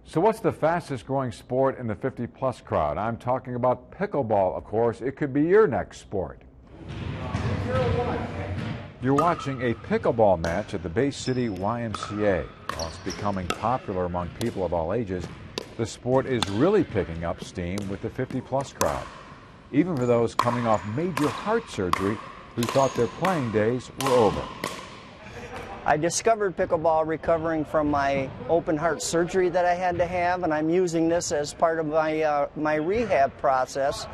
So what's the fastest growing sport in the 50-plus crowd? I'm talking about pickleball, of course. It could be your next sport. You're watching a pickleball match at the Bay City YMCA. While it's becoming popular among people of all ages, the sport is really picking up steam with the 50-plus crowd, even for those coming off major heart surgery who thought their playing days were over. I discovered pickleball recovering from my open heart surgery that I had to have, and I'm using this as part of my rehab process.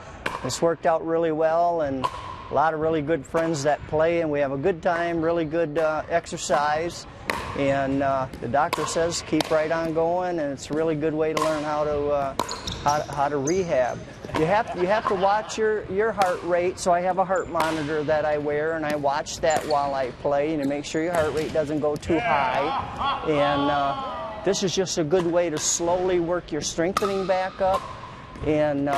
It's worked out really well, and a lot of really good friends that play, and we have a good time, really good exercise. And the doctor says keep right on going, and it's a really good way to learn how to rehab. You have to watch your heart rate. So I have a heart monitor that I wear, and I watch that while I play, and to make sure your heart rate doesn't go too high. And this is just a good way to slowly work your strengthening back up. And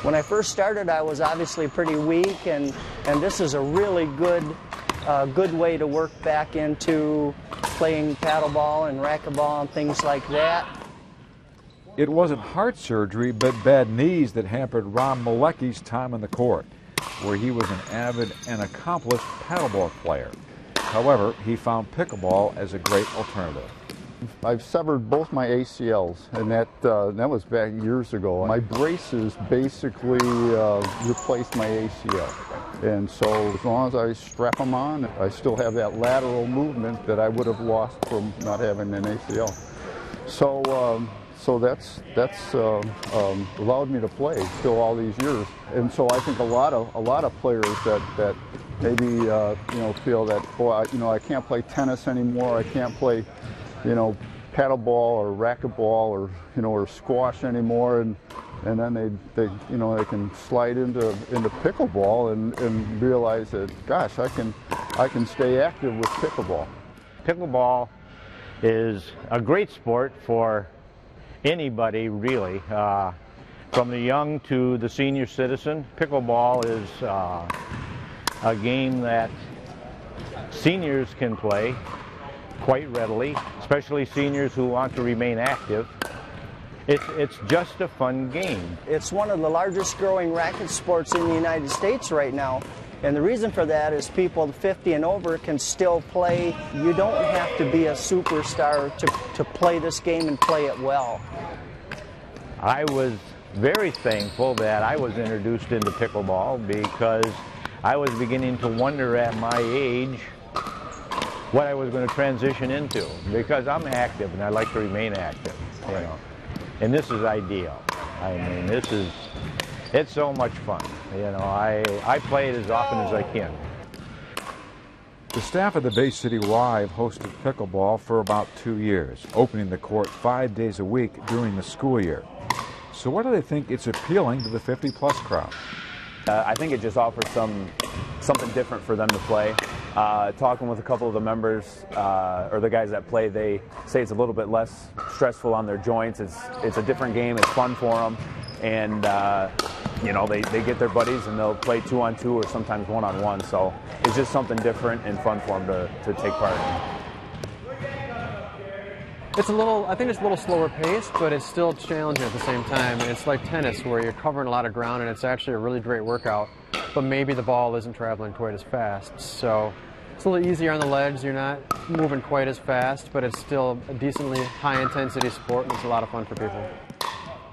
when I first started, I was obviously pretty weak, and this is a really good way to work back into playing paddleball and racquetball and things like that. It wasn't heart surgery, but bad knees that hampered Ron Malecki's time on the court, where he was an avid and accomplished paddleball player. However, he found pickleball as a great alternative. I've severed both my ACLs, and that was back years ago. My braces basically replaced my ACL, and so as long as I strap them on, I still have that lateral movement that I would have lost from not having an ACL. So that's allowed me to play still all these years, and so I think a lot of players that maybe feel that, boy, I can't play tennis anymore, I can't play paddleball or racquetball or squash anymore, and then they can slide into pickleball and realize that, gosh, I can stay active with pickleball. Pickleball is a great sport for anybody, really, from the young to the senior citizen. Pickleball is a game that seniors can play quite readily, especially seniors who want to remain active. It's just a fun game. It's one of the largest growing racket sports in the United States right now. And the reason for that is people 50 and over can still play. You don't have to be a superstar to play this game and play it well. I was very thankful that I was introduced into pickleball, because I was beginning to wonder at my age what I was going to transition into, because I'm active and I like to remain active, and this is ideal. I mean, it's so much fun. I play it as often as I can. The staff of the Bay City Y have hosted pickleball for about 2 years, opening the court 5 days a week during the school year. So what do they think it's appealing to the 50-plus crowd? I think it just offers something different for them to play. Talking with a couple of the members, or the guys that play, they say it's a little bit less stressful on their joints. It's a different game. It's fun for them, and they get their buddies and they'll play 2-on-2 or sometimes 1-on-1. So it's just something different and fun for them to take part in. I think it's a little slower paced, but it's still challenging at the same time. It's like tennis, where you're covering a lot of ground, and it's actually a really great workout, but maybe the ball isn't traveling quite as fast. So it's a little easier on the legs. You're not moving quite as fast, but it's still a decently high-intensity sport, and it's a lot of fun for people.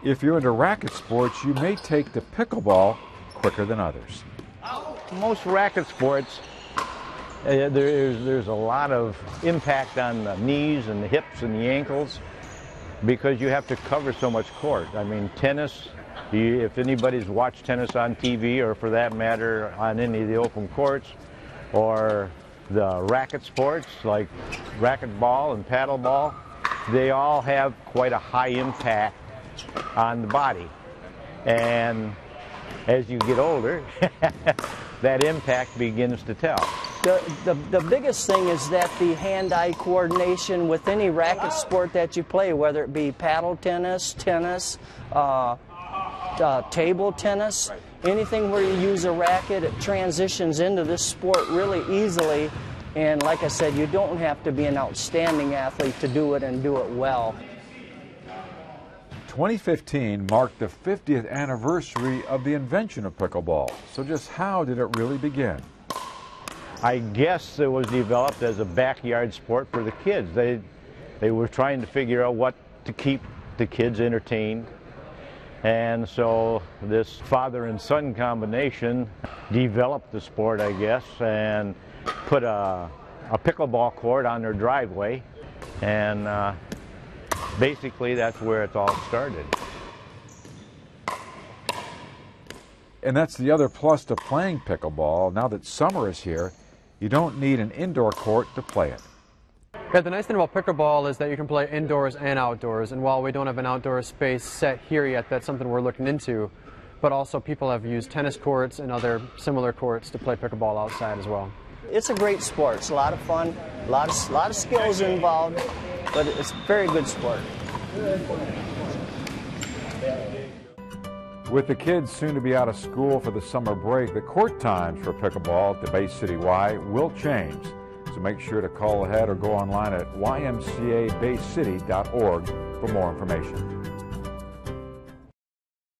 If you're into racket sports, you may take to pickleball quicker than others. Most racket sports, there's a lot of impact on the knees and the hips and the ankles, because you have to cover so much court. I mean, tennis, if anybody's watched tennis on TV, or for that matter on any of the open courts, or the racket sports like racquetball and paddleball, they all have quite a high impact on the body. And as you get older, that impact begins to tell. The biggest thing is that the hand-eye coordination with any racket sport that you play, whether it be paddle tennis, table tennis, anything where you use a racket, it transitions into this sport really easily. And like I said, you don't have to be an outstanding athlete to do it and do it well. 2015 marked the 50th anniversary of the invention of pickleball. So just how did it really begin? I guess it was developed as a backyard sport for the kids. They were trying to figure out what to keep the kids entertained. And so this father and son combination developed the sport, I guess, and put a pickleball court on their driveway. And basically that's where it all started. And that's the other plus to playing pickleball. Now that summer is here, you don't need an indoor court to play it. Yeah, the nice thing about pickleball is that you can play indoors and outdoors, and while we don't have an outdoor space set here yet, that's something we're looking into. But also people have used tennis courts and other similar courts to play pickleball outside as well. It's a great sport. It's a lot of fun, a lot of skills involved, but it's a very good sport. With the kids soon to be out of school for the summer break, the court times for pickleball at the Bay City Y will change. So make sure to call ahead or go online at ymcabaycity.org for more information.